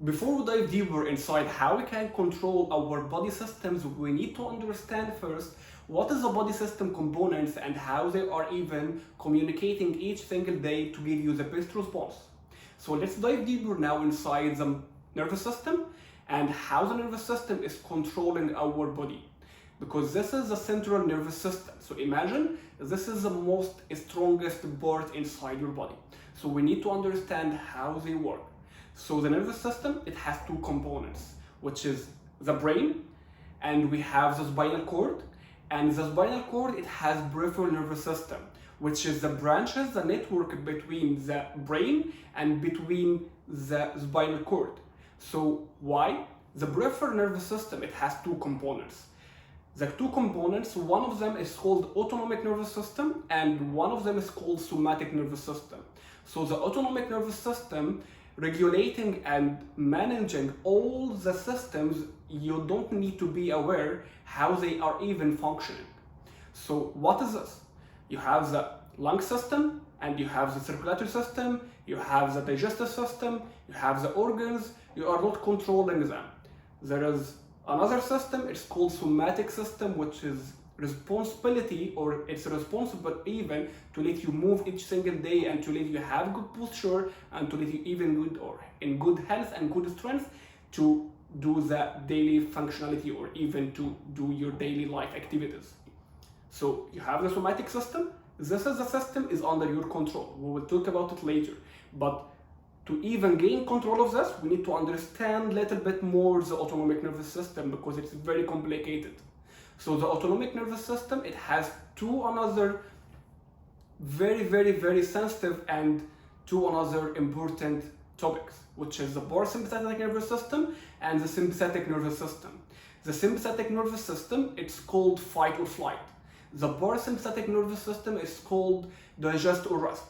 Before we dive deeper inside how we can control our body systems, we need to understand first what is the body system components and how they are even communicating each single day to give you the best response. So let's dive deeper now inside the nervous system and how the nervous system is controlling our body. Because this is the central nervous system. So imagine this is the most strongest part inside your body. So we need to understand how they work. So the nervous system, it has two components, which is the brain, and we have the spinal cord. And the spinal cord, it has peripheral nervous system, which is the branches, the network between the brain and between the spinal cord. So why? The peripheral nervous system, it has two components. The two components, one of them is called autonomic nervous system and one of them is called somatic nervous system. So the autonomic nervous system regulating and managing all the systems, you don't need to be aware how they are even functioning. So what is this? You have the lung system and you have the circulatory system, you have the digestive system, you have the organs, you are not controlling them. There is another system, it's called somatic system, which is responsibility, or it's responsible even to let you move each single day and to let you have good posture and to let you even good or in good health and good strength to do the daily functionality or even to do your daily life activities. So you have the somatic system. This is the system is under your control. We will talk about it later. But to even gain control of this, we need to understand a little bit more the autonomic nervous system because it's very complicated. So the autonomic nervous system, it has two another very sensitive and two another important topics, which is the parasympathetic nervous system and the sympathetic nervous system. The sympathetic nervous system, it's called fight or flight. The parasympathetic nervous system is called digest or rest.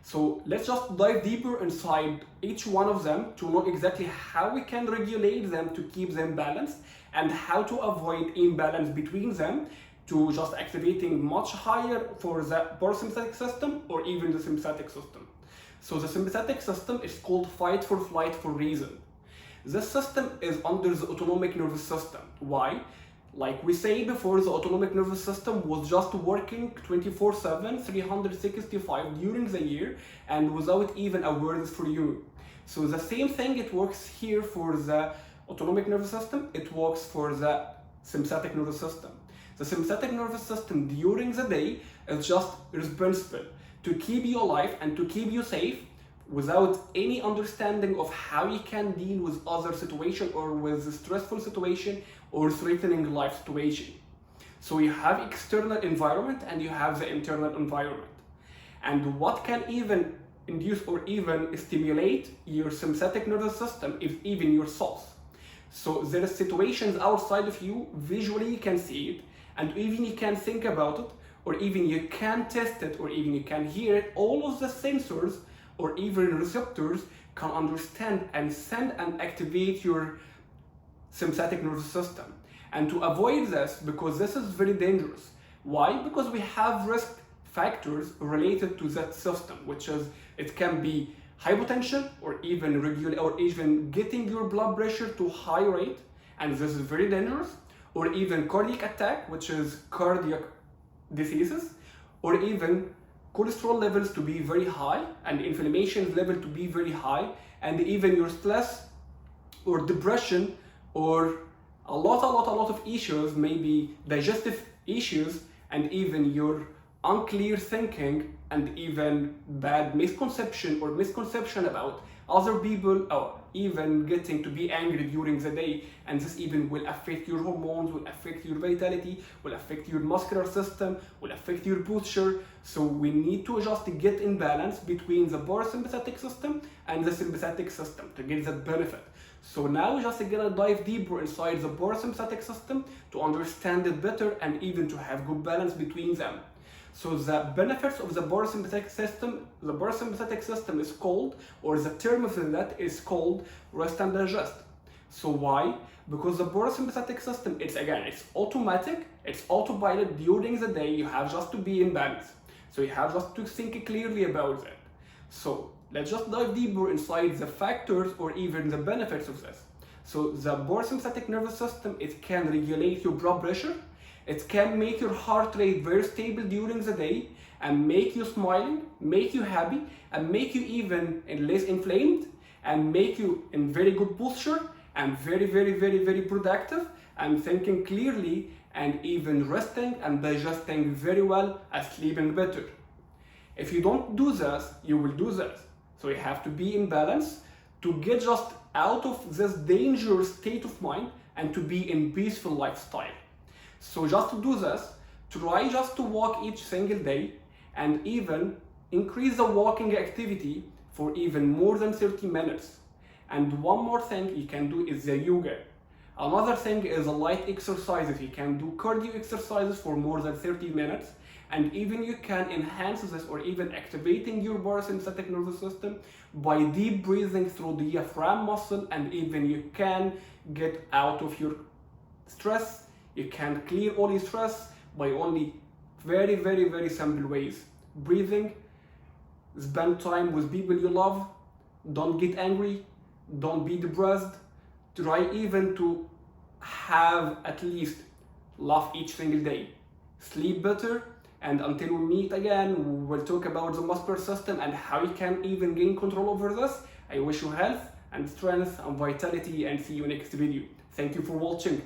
So let's just dive deeper inside each one of them to know exactly how we can regulate them to keep them balanced and how to avoid imbalance between them to just activating much higher for the parasympathetic system or even the sympathetic system. So the sympathetic system is called fight for flight for reason. This system is under the autonomic nervous system. Why? Like we say before, the autonomic nervous system was just working 24/7, 365 during the year and without even awareness for you. So the same thing, it works here for the autonomic nervous system, it works for the sympathetic nervous system. The sympathetic nervous system during the day is just responsible to keep you alive and to keep you safe without any understanding of how you can deal with other situation or with a stressful situation or threatening life situation. So you have external environment and you have the internal environment. And what can even induce or even stimulate your sympathetic nervous system is even your thoughts. So there are situations outside of you, visually you can see it, and even you can think about it, or even you can test it, or even you can hear it. All of the sensors or even receptors can understand and send and activate your sympathetic nervous system. And to avoid this, because this is very dangerous. Why? Because we have risk factors related to that system, which is it can be hypotension or even getting your blood pressure to high rate, and this is very dangerous, or even cardiac attack, which is cardiac diseases, or even cholesterol levels to be very high and inflammation level to be very high, and even your stress or depression or a lot of issues, maybe digestive issues, and even your unclear thinking and even bad misconception about other people, or even getting to be angry during the day, and this even will affect your hormones, will affect your vitality, will affect your muscular system, will affect your posture. So we need to just get in balance between the parasympathetic system and the sympathetic system to get that benefit. So now we're just gonna dive deeper inside the parasympathetic system to understand it better and even to have good balance between them. So the benefits of the parasympathetic system is called, or the term for that is called rest and digest. So why? Because the parasympathetic system, it's automatic, it's autopilot during the day. You have just to be in balance. So you have just to think clearly about that. So let's just dive deeper inside the factors or even the benefits of this. So the parasympathetic nervous system, it can regulate your blood pressure, it can make your heart rate very stable during the day and make you smiling, make you happy, and make you even less inflamed, and make you in very good posture and very productive and thinking clearly and even resting and digesting very well and sleeping better. If you don't do this, you will do this. So you have to be in balance to get just out of this dangerous state of mind and to be in peaceful lifestyle. So just to do this, try just to walk each single day and even increase the walking activity for even more than 30 minutes. And one more thing you can do is the yoga. Another thing is a light exercises. You can do cardio exercises for more than 30 minutes, and even you can enhance this or even activating your parasympathetic nervous system by deep breathing through the diaphragm muscle, and even you can get out of your stress. You can clear all your stress by only very simple ways. Breathing, spend time with people you love, don't get angry, don't be depressed, try even to have at least laugh each single day, sleep better, and until we meet again, we'll talk about the muscular system and how you can even gain control over this. I wish you health and strength and vitality, and see you next video. Thank you for watching.